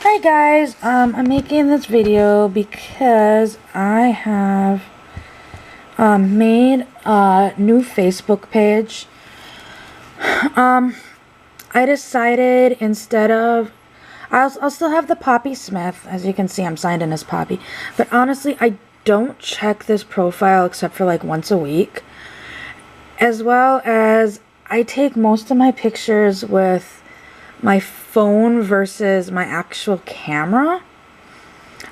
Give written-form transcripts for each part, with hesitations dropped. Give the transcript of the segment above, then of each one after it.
Hi guys, I'm making this video because I have made a new Facebook page. I decided instead of, I'll still have the Poppy Smith. As you can see, I'm signed in as Poppy, but honestly I don't check this profile except for like once a week, as well as I take most of my pictures with my phone versus my actual camera.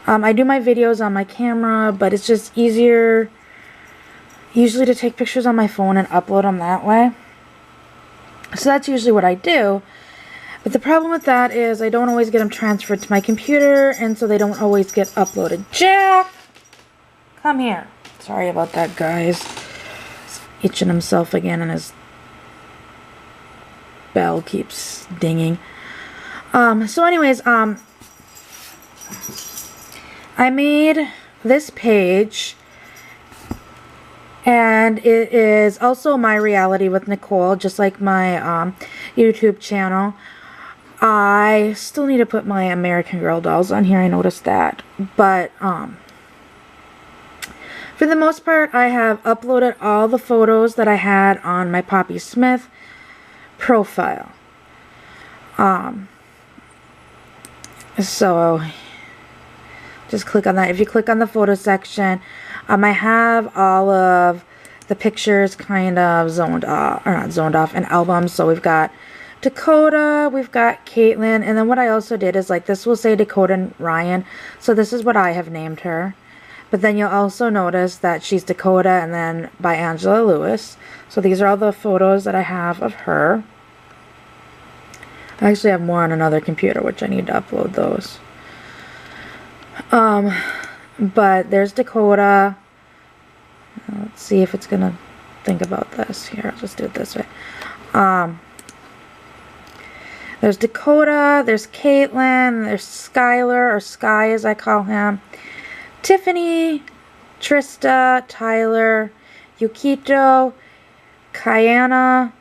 I do my videos on my camera, but it's just easier usually to take pictures on my phone and upload them that way. So that's usually what I do. But the problem with that is I don't always get them transferred to my computer, and so they don't always get uploaded. Jack! Come here. Sorry about that, guys. He's itching himself again and his bell keeps dinging. So anyways, I made this page, and it is also my reality with Nicole, just like my YouTube channel. I still need to put my American Girl dolls on here, I noticed that, but for the most part I have uploaded all the photos that I had on my Poppy Smith profile. So just click on that. If you click on the photo section, I have all of the pictures kind of zoned off, or not zoned off, in albums. So we've got Dakota, we've got Caitlin, and then what I also did is, like, this will say Dakota and Ryan, so this is what I have named her. But then you'll also notice that she's Dakota and then by Angela Lewis. So these are all the photos that I have of her. I actually have more on another computer, which I need to upload those. But there's Dakota. Let's see if it's gonna think about this. Here, I'll just do it this way. There's Dakota, there's Caitlin, there's Skylar, or Sky as I call him, Tiffany, Trista, Tyler, Yukito, Kayana,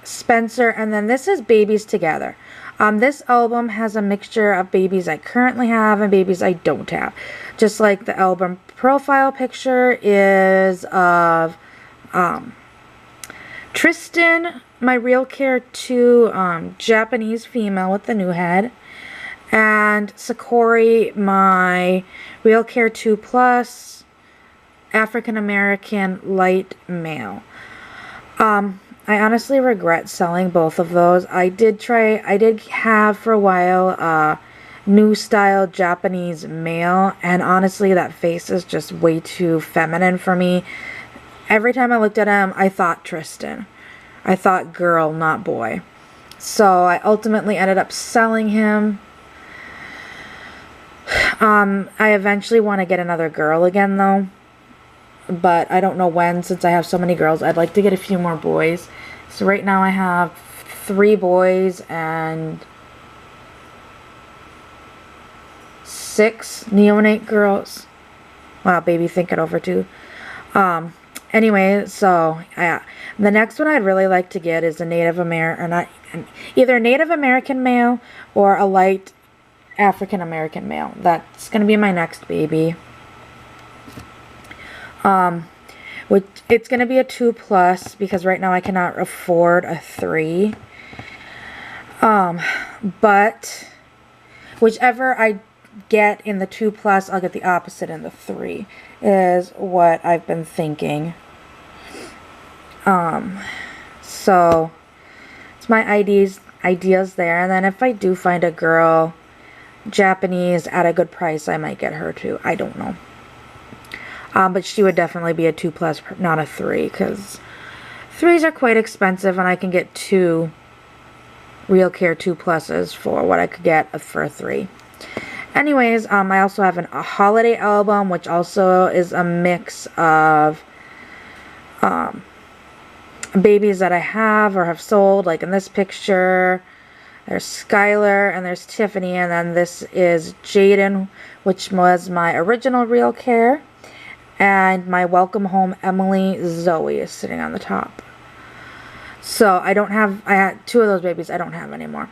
Spencer, and then this is Babies Together. This album has a mixture of babies I currently have and babies I don't have. Just like the album profile picture is of Tristan, my Real Care 2 Japanese female with the new head, and Sakori, my Real Care 2 Plus African American light male. I honestly regret selling both of those. I did have for a while a new style Japanese male, and honestly that face is just way too feminine for me. Every time I looked at him, I thought Tristan. I thought girl, not boy. So I ultimately ended up selling him. I eventually want to get another girl again though, but I don't know when, since I have so many girls. I'd like to get a few more boys. So right now I have 3 boys and 6 neonate girls. Wow, baby, think it over too. Anyway, so yeah, the next one I'd really like to get is a Native American, or not, either a Native American male or a light African American male. That's gonna be my next baby. Which it's gonna be a 2+ because right now I cannot afford a 3. But whichever I get in the 2+, I'll get the opposite in the 3, is what I've been thinking. So it's my ideas there, and then if I do find a girl Japanese at a good price, I might get her too. I don't know. But she would definitely be a 2+, not a 3, because 3s are quite expensive, and I can get 2 Real Care 2+s for what I could get for a 3. Anyways, I also have a holiday album, which also is a mix of babies that I have or have sold. Like in this picture, there's Skylar and there's Tiffany, and then this is Jaden, which was my original Real Care. And my Welcome Home Emily Zoe is sitting on the top. So I had 2 of those babies I don't have anymore.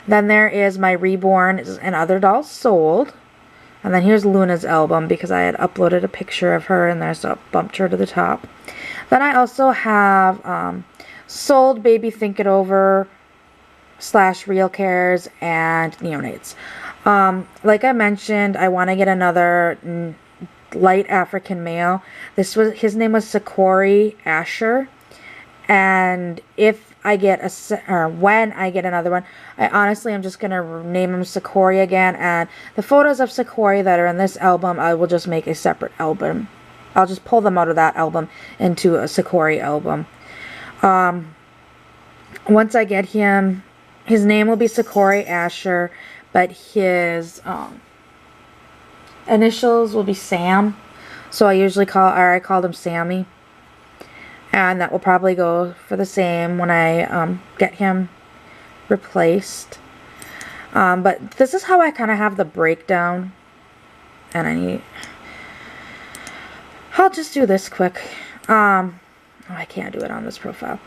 Then there is my Reborn and Other Dolls Sold. And then here's Luna's album because I had uploaded a picture of her in there, so I bumped her to the top. Then I also have Sold, Baby Think It Over, / Real Cares, and Neonates. Like I mentioned, I want to get another light African male. His name was Sakori Asher. And if I get when I get another one, I honestly am just going to name him Sakori again. And the photos of Sakori that are in this album, I will just make a separate album. I'll just pull them out of that album into a Sakori album. Once I get him, his name will be Sakori Asher, but his initials will be Sam. So I called him Sammy. And that will probably go for the same when I get him replaced. But this is how I kind of have the breakdown. And I'll just do this quick. I can't do it on this profile.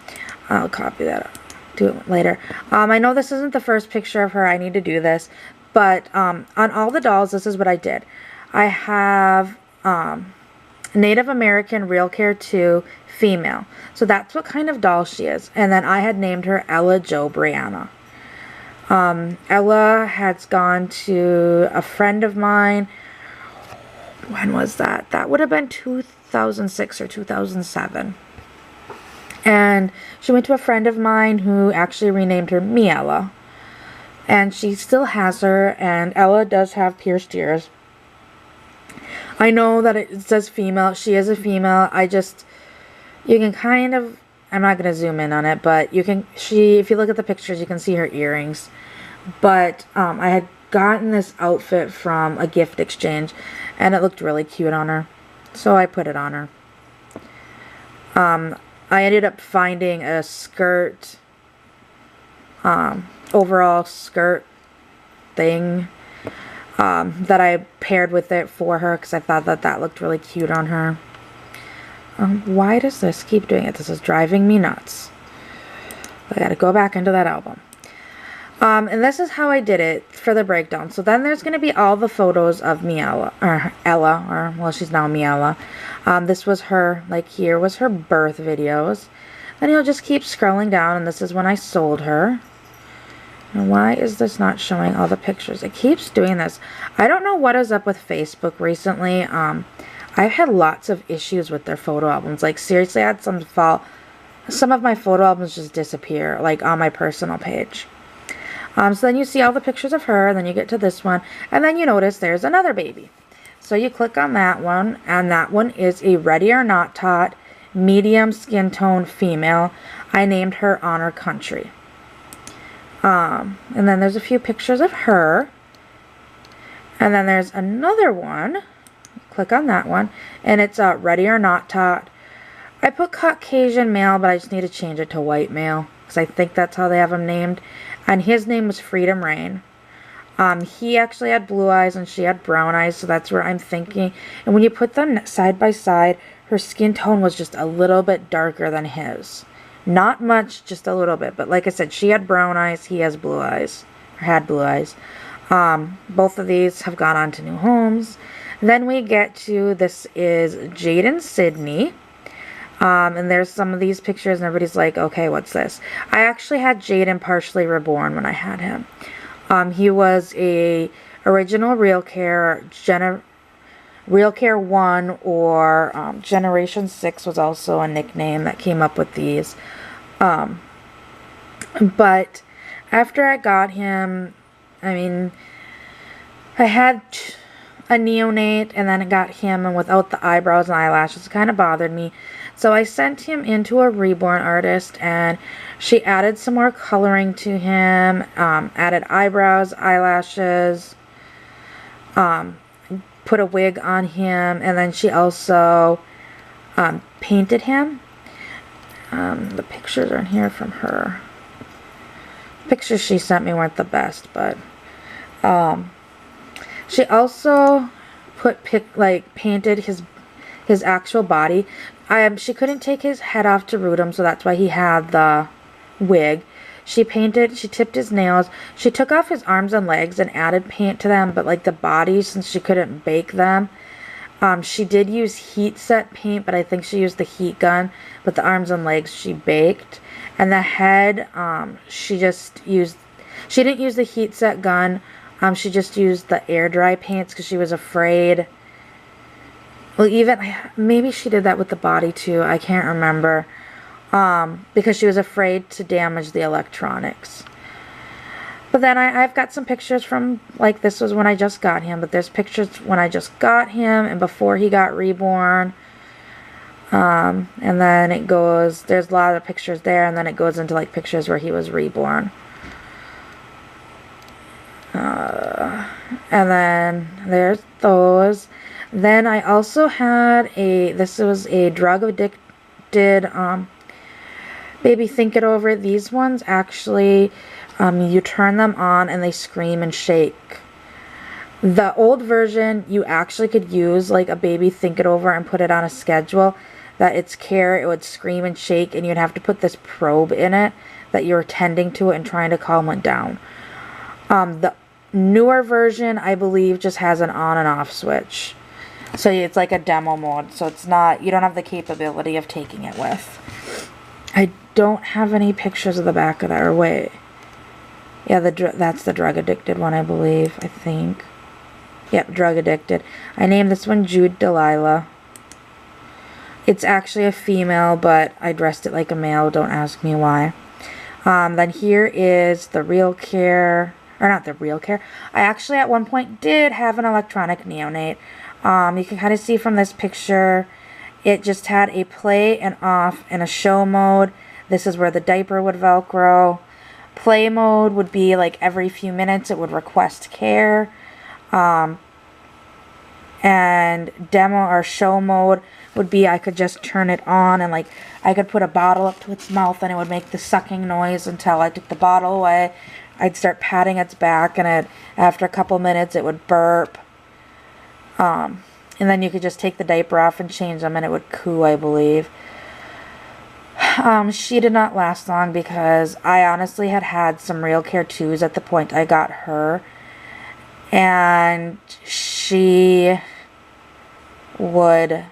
I'll copy that. Do it later. I know this isn't the first picture of her. I need to do this. But on all the dolls, this is what I did. I have Native American Real Care 2 female. So that's what kind of doll she is. And then I had named her Ella Jo Brianna. Ella has gone to a friend of mine. When was that? That would have been 2006 or 2007. And she went to a friend of mine who actually renamed her Miella. And she still has her. And Ella does have pierced ears. I know that it says female. She is a female. You can kind of, I'm not going to zoom in on it, but if you look at the pictures, you can see her earrings. But I had gotten this outfit from a gift exchange, and it looked really cute on her. So I put it on her. I ended up finding a skirt, overall skirt thing, that I paired with it for her because I thought that looked really cute on her. Why does this keep doing it? This is driving me nuts. I gotta go back into that album. And this is how I did it for the breakdown. So then there's going to be all the photos of Ella, well, she's now Miella. This was her, here was her birth videos. Then you'll just keep scrolling down, and this is when I sold her. And why is this not showing all the pictures? It keeps doing this. I don't know what is up with Facebook recently. I've had lots of issues with their photo albums. Seriously, I had some of my photo albums just disappear, on my personal page. So then you see all the pictures of her, and then you get to this one, and then you notice there's another baby. So you click on that one, and that one is a Ready or Not Tot, medium skin tone female. I named her Honor Country. And then there's a few pictures of her. And then there's another one. Click on that one, and it's a Ready or Not Tot. I put Caucasian male, but I just need to change it to white male, because I think that's how they have him named. And his name was Freedom Rain. He actually had blue eyes and she had brown eyes, so that's where I'm thinking. And when you put them side by side, her skin tone was just a little bit darker than his. Not much, just a little bit. But like I said, she had brown eyes, he has blue eyes, or had blue eyes. Both of these have gone on to new homes. Then we get to, this is Jaden Sydney. And there's some of these pictures and everybody's like, okay, what's this? I actually had Jaden partially reborn when I had him. He was a original Real Care, Real Care 1 or Generation 6 was also a nickname that came up with these. But after I got him, I had a neonate and then I got him and without the eyebrows and eyelashes. It kind of bothered me. So I sent him into a reborn artist and she added some more coloring to him, added eyebrows, eyelashes, put a wig on him, and then she also painted him. The pictures are in here from her. The pictures she sent me weren't the best, but she also painted his actual body. She couldn't take his head off to root him, so that's why he had the wig. She tipped his nails. She took off his arms and legs and added paint to them, but like the body, since she couldn't bake them, she did use heat set paint, but I think she used the heat gun, but the arms and legs she baked. And the head, she didn't use the heat set gun. She just used the air dry paints because she was afraid. Well, maybe she did that with the body too. I can't remember. Because she was afraid to damage the electronics. But then I've got some pictures from, like, this was when I just got him, but there's pictures when I just got him and before he got reborn. And then there's a lot of pictures there, and then it goes into, like, pictures where he was reborn. And then there's those. Then I also had this was a drug addicted, baby think it over. These ones actually, you turn them on and they scream and shake. The old version, you actually could use like a baby think it over and put it on a schedule that its care, it would scream and shake, and you'd have to put this probe in it that you're tending to it and trying to calm it down. The newer version, I believe, just has an on and off switch. So it's like a demo mode. So it's not, you don't have the capability of taking it with. I don't have any pictures of the back of that, or wait. Yeah, that's the drug addicted one, I believe, I think. Yep, drug addicted. I named this one Jude Delilah. It's actually a female, but I dressed it like a male. Don't ask me why. Then here is the Real Care, or not the Real Care. I actually at one point did have an electronic neonate. You can kind of see from this picture, it just had a play and off and a show mode. This is where the diaper would Velcro. Play mode would be like every few minutes it would request care. And demo or show mode would be I could just turn it on and like I could put a bottle up to its mouth and it would make the sucking noise until I took the bottle away. I'd start patting its back and after a couple minutes it would burp. And then you could just take the diaper off and change them and it would coo, I believe. She did not last long because I honestly had some Real Care 2s at the point I got her. And she would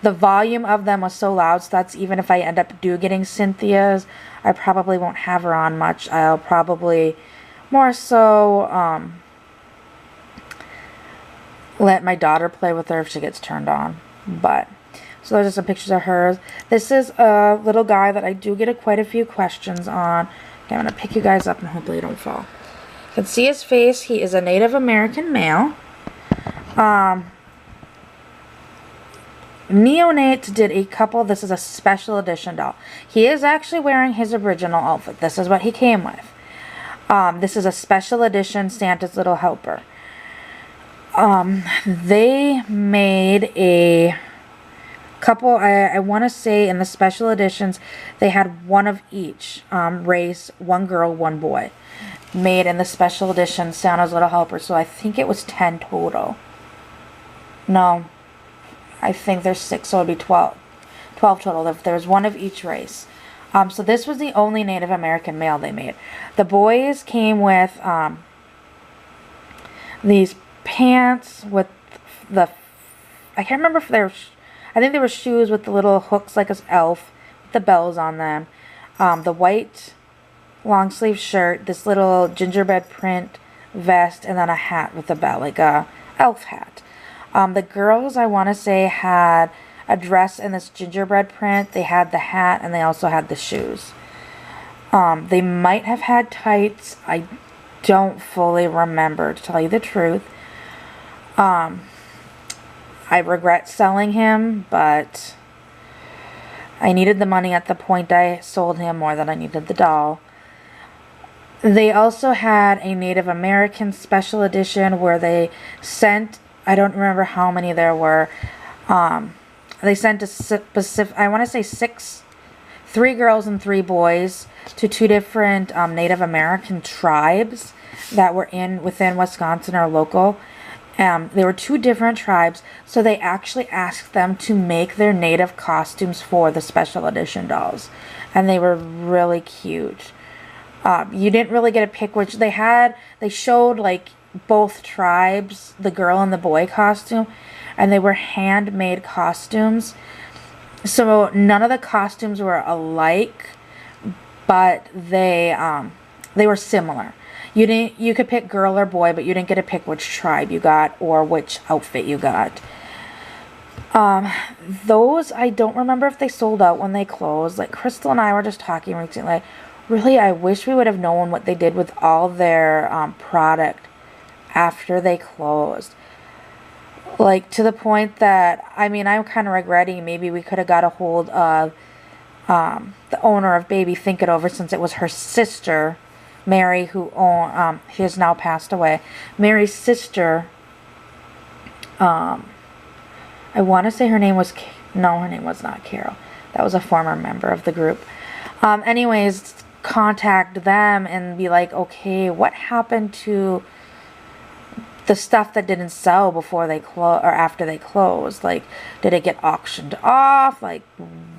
the volume of them was so loud, so that's even if I end up getting Cynthia's, I probably won't have her on much. I'll probably more so let my daughter play with her if she gets turned on. But so those are some pictures of hers. This is a little guy that I do get quite a few questions on. Okay, I'm going to pick you guys up and hopefully you don't fall. You can see his face. He is a Native American male. Neonates did a couple. This is a special edition doll. He is actually wearing his original outfit. This is what he came with. This is a special edition Santa's Little Helper. They made a couple, I want to say in the special editions, they had one of each race, one girl, one boy, made in the special edition Santa's Little Helper. So I think it was 10 total. No, I think there's 6, so it would be 12 total if there's one of each race. So this was the only Native American male they made. The boys came with these pants with the, I can't remember if they were, I think they were shoes with the little hooks like an elf with the bells on them. The white long sleeve shirt, this little gingerbread print vest, and then a hat with a bell, like a elf hat. The girls, I want to say, had a dress in this gingerbread print. They had the hat, and they also had the shoes. They might have had tights. I don't fully remember, to tell you the truth. I regret selling him, but I needed the money at the point I sold him more than I needed the doll. They also had a Native American special edition where they sent, I don't remember how many there were, they sent a specific, I want to say 3 girls and 3 boys to 2 different Native American tribes that were within Wisconsin or local. They were two different tribes, so they actually asked them to make their native costumes for the special edition dolls, and they were really cute. You didn't really get to pick which they had. They showed like both tribes, the girl and the boy costume, and they were handmade costumes. So none of the costumes were alike, but they were similar. You could pick girl or boy, but you didn't get to pick which tribe you got or which outfit you got. Those, I don't remember if they sold out when they closed. Like, Crystal and I were just talking recently, like, really, I wish we would have known what they did with all their product after they closed. Like, to the point that, I mean, I'm kind of regretting maybe we could have got a hold of the owner of Baby Think It Over, since it was her sister, Mary, who owned, she has now passed away. Mary's sister, I want to say her name was, no, her name was not Carol. That was a former member of the group. Anyways, contact them and be like, okay, what happened to the stuff that didn't sell before they or after they closed? Like, did it get auctioned off? Like,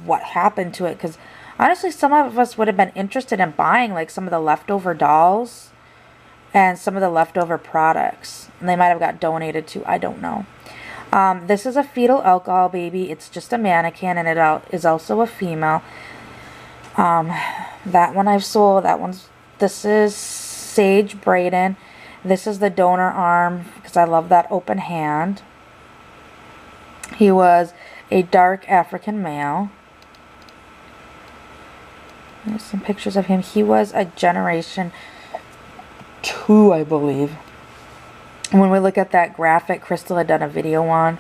what happened to it? Because honestly, some of us would have been interested in buying like some of the leftover dolls and some of the leftover products, and they might have got donated to, I don't know. This is a fetal alcohol baby. It's just a mannequin, and it is also a female. That one I've sold. This is Sage Braden. This is the donor arm, because I love that open hand. He was a dark African male. There's some pictures of him. He was a generation 2, I believe. When we look at that graphic Crystal had done a video on,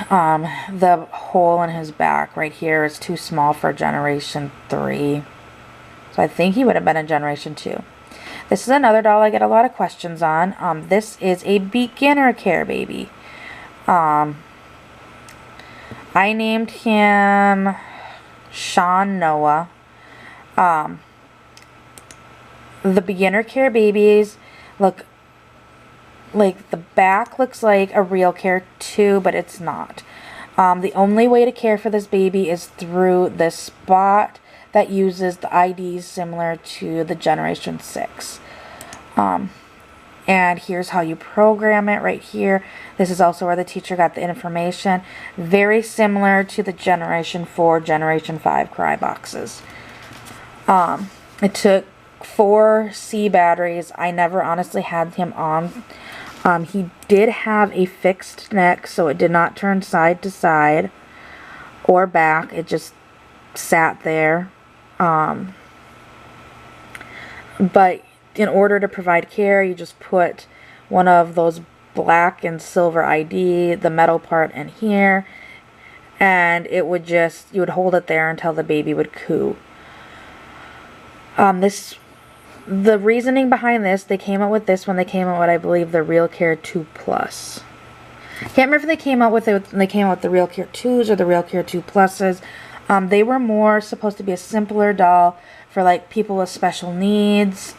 the hole in his back right here is too small for generation 3. So I think he would have been a generation 2. This is another doll I get a lot of questions on. This is a beginner care baby. I named him Sean Noah. The beginner care babies look like, the back looks like a real care too, but it's not. The only way to care for this baby is through this spot that uses the IDs similar to the generation 6. And here's how you program it right here. This is also where the teacher got the information. Very similar to the generation 4, generation 5 cry boxes. It took 4 C batteries. I never honestly had him on. He did have a fixed neck, so it did not turn side to side or back. It just sat there. But in order to provide care, you just put one of those black and silver ID, the metal part in here, and it would just, you would hold it there until the baby would coo. The reasoning behind this, they came out with this when they came out with, I believe, the Real Care 2 Plus. Can't remember if they came out with it when they came out with the Real Care 2s or the Real Care 2 Pluses. They were more supposed to be a simpler doll for like people with special needs.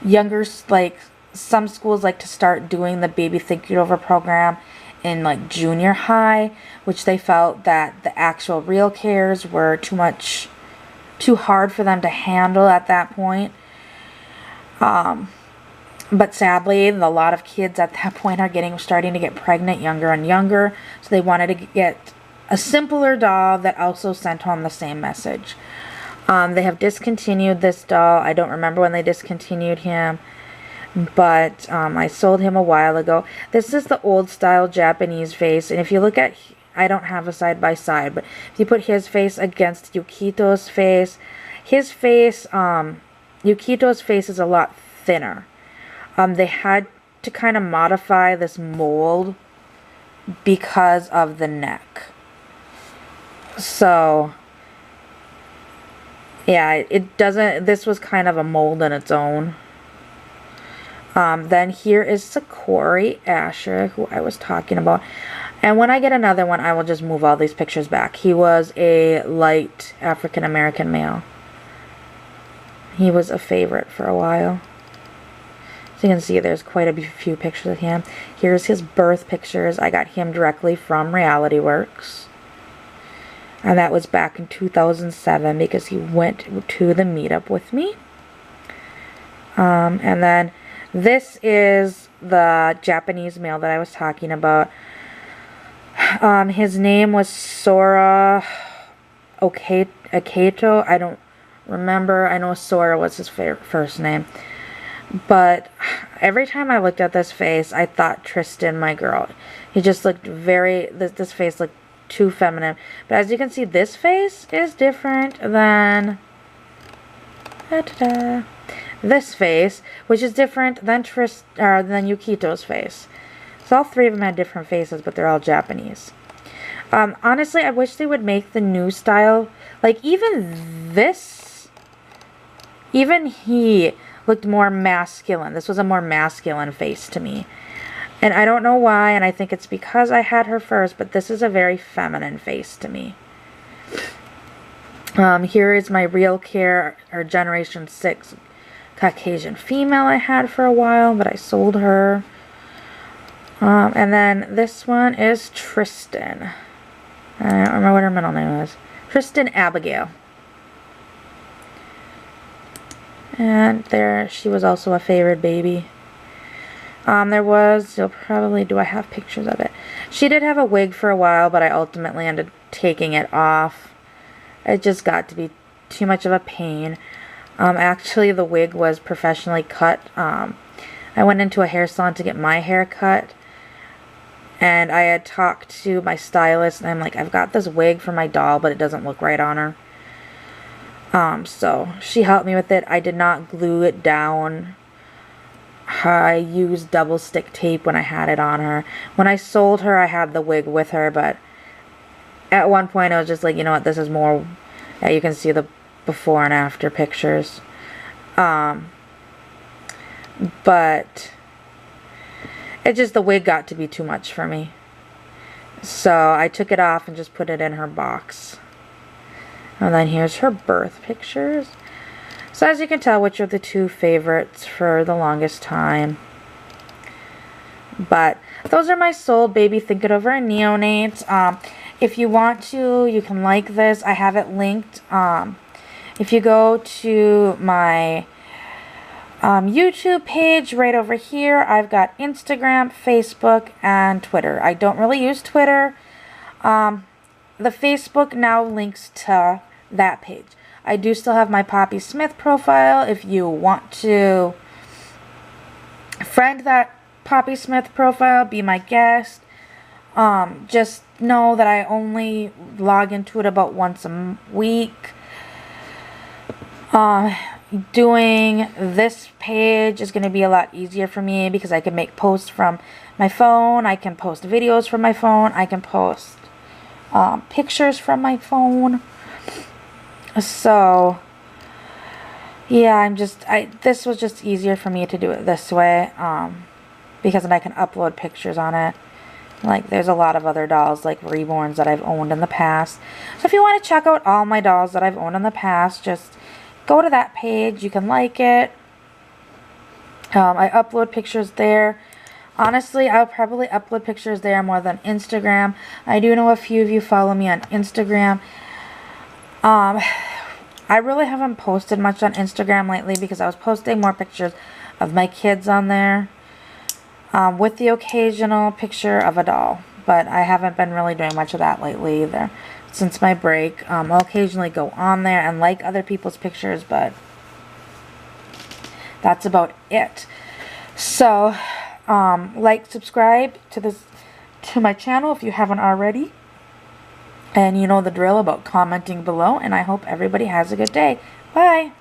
Younger, like some schools like to start doing the Baby Think It Over program in like junior high, which they felt that the actual Real Cares were too hard for them to handle at that point. But sadly, a lot of kids at that point are starting to get pregnant younger and younger, so they wanted to get a simpler doll that also sent home the same message. They have discontinued this doll. I don't remember when they discontinued him, but I sold him a while ago. This is the old style Japanese face, and if you look at, I don't have a side by side, but if you put his face against Yukito's face, Yukito's face is a lot thinner. They had to kind of modify this mold because of the neck. So yeah, this was kind of a mold in its own. Then here is Sakori Asher, who I was talking about. And when I get another one, I will just move all these pictures back. He was a light African-American male. He was a favorite for a while. So you can see there's quite a few pictures of him. Here's his birth pictures. I got him directly from Reality Works. And that was back in 2007 because he went to the meetup with me. And then this is the Japanese male that I was talking about. His name was Sora Okato. I don't remember. I know Sora was his first name. But every time I looked at this face, I thought Tristan, my girl. He just looked this face looked too feminine. But as you can see, this face is different than this face, which is different than Yukito's face. So all three of them had different faces, but they're all Japanese. Honestly, I wish they would make the new style. Like, even he looked more masculine. This was a more masculine face to me. And I don't know why, and I think it's because I had her first, but this is a very feminine face to me. Here is my Real Care, or Generation 6 Caucasian female I had for a while, but I sold her. And then this one is Tristan. I don't remember what her middle name was. Tristan Abigail. And there, she was also a favorite baby. You'll probably, do I have pictures of it? She did have a wig for a while, but I ultimately ended up taking it off. It just got to be too much of a pain. Actually, the wig was professionally cut. I went into a hair salon to get my hair cut. And I had talked to my stylist, and I'm like, I've got this wig for my doll, but it doesn't look right on her. So she helped me with it. I did not glue it down. I used double stick tape when I had it on her. When I sold her, I had the wig with her, but at one point I was just like, you know what, this is more, yeah, you can see the before and after pictures. But it just, the wig got to be too much for me. So I took it off and just put it in her box. And then here's her birth pictures. So as you can tell, which are the two favorites for the longest time. But those are my sold baby think it over neonates. If you want to, you can like this. I have it linked. If you go to my YouTube page right over here, I've got Instagram, Facebook, and Twitter. I don't really use Twitter. The Facebook now links to that page. I do still have my Poppy Smith profile. If you want to friend that Poppy Smith profile, be my guest. Just know that I only log into it about once a week. Doing this page is going to be a lot easier for me because I can make posts from my phone. I can post videos from my phone. I can post pictures from my phone. So yeah, this was just easier for me to do it this way, because then I can upload pictures on it. Like, there's a lot of other dolls, like reborns, that I've owned in the past. So if you want to check out all my dolls that I've owned in the past, just go to that page. You can like it. I upload pictures there. Honestly, I'll probably upload pictures there more than Instagram. I do know a few of you follow me on Instagram. I really haven't posted much on Instagram lately because I was posting more pictures of my kids on there, with the occasional picture of a doll. But I haven't been really doing much of that lately either since my break. I'll occasionally go on there and like other people's pictures, but that's about it. So, subscribe to my channel if you haven't already. And you know the drill about commenting below, and I hope everybody has a good day. Bye!